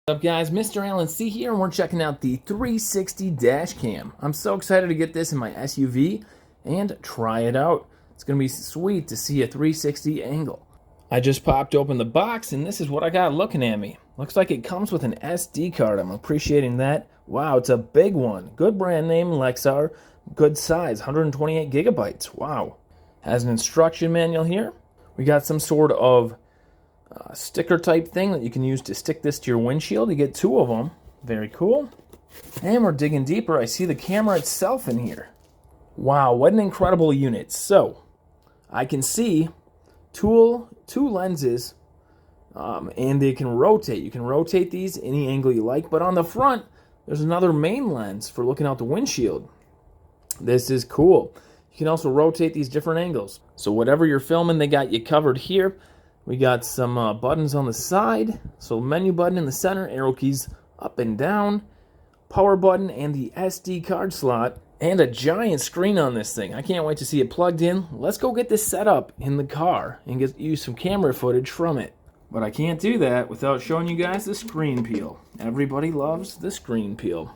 What's up guys, MrAlanC here, and we're checking out the 360 dash cam. I'm so excited to get this in my SUV and try it out. It's going to be sweet to see a 360 angle. I just popped open the box and this is what I got looking at me. Looks like it comes with an SD card. I'm appreciating that. Wow, it's a big one. Good brand name, Lexar. Good size, 128 gigabytes. Wow. Has an instruction manual here. We got some sort of sticker type thing that you can use to stick this to your windshield. You get two of them. Very cool. And we're digging deeper. I see the camera itself in here. Wow, what an incredible unit. So I can see two lenses, and they can rotate. You can rotate these any angle you like, but on the front there's another main lens for looking out the windshield. This is cool. You can also rotate these different angles, so whatever you're filming, they got you covered here. We got some buttons on the side, so menu button in the center, arrow keys up and down, power button, and the SD card slot, and a giant screen on this thing. I can't wait to see it plugged in. Let's go get this set up in the car and use some camera footage from it. But I can't do that without showing you guys the screen peel. Everybody loves the screen peel.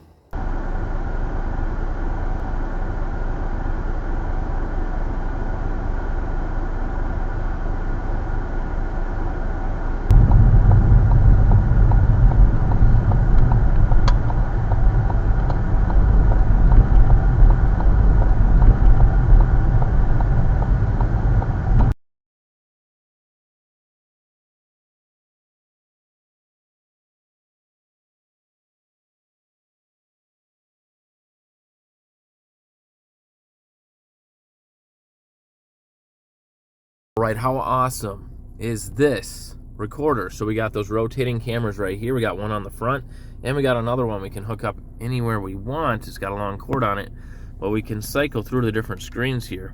Right, how awesome is this recorder? So we got those rotating cameras right here. We got one on the front, and we got another one we can hook up anywhere we want. It's got a long cord on it, but we can cycle through the different screens here.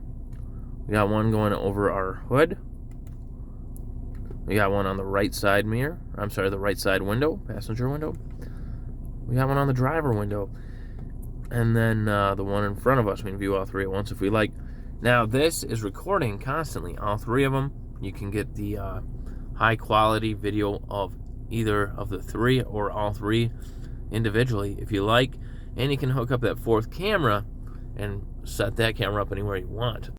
We got one going over our hood. We got one on the right side mirror. I'm sorry, the right side window, passenger window. We got one on the driver window. And then the one in front of us, we can view all three at once if we like. Now this is recording constantly, all three of them. You can get the high quality video of either of the three or all three individually if you like. And you can hook up that fourth camera and set that camera up anywhere you want.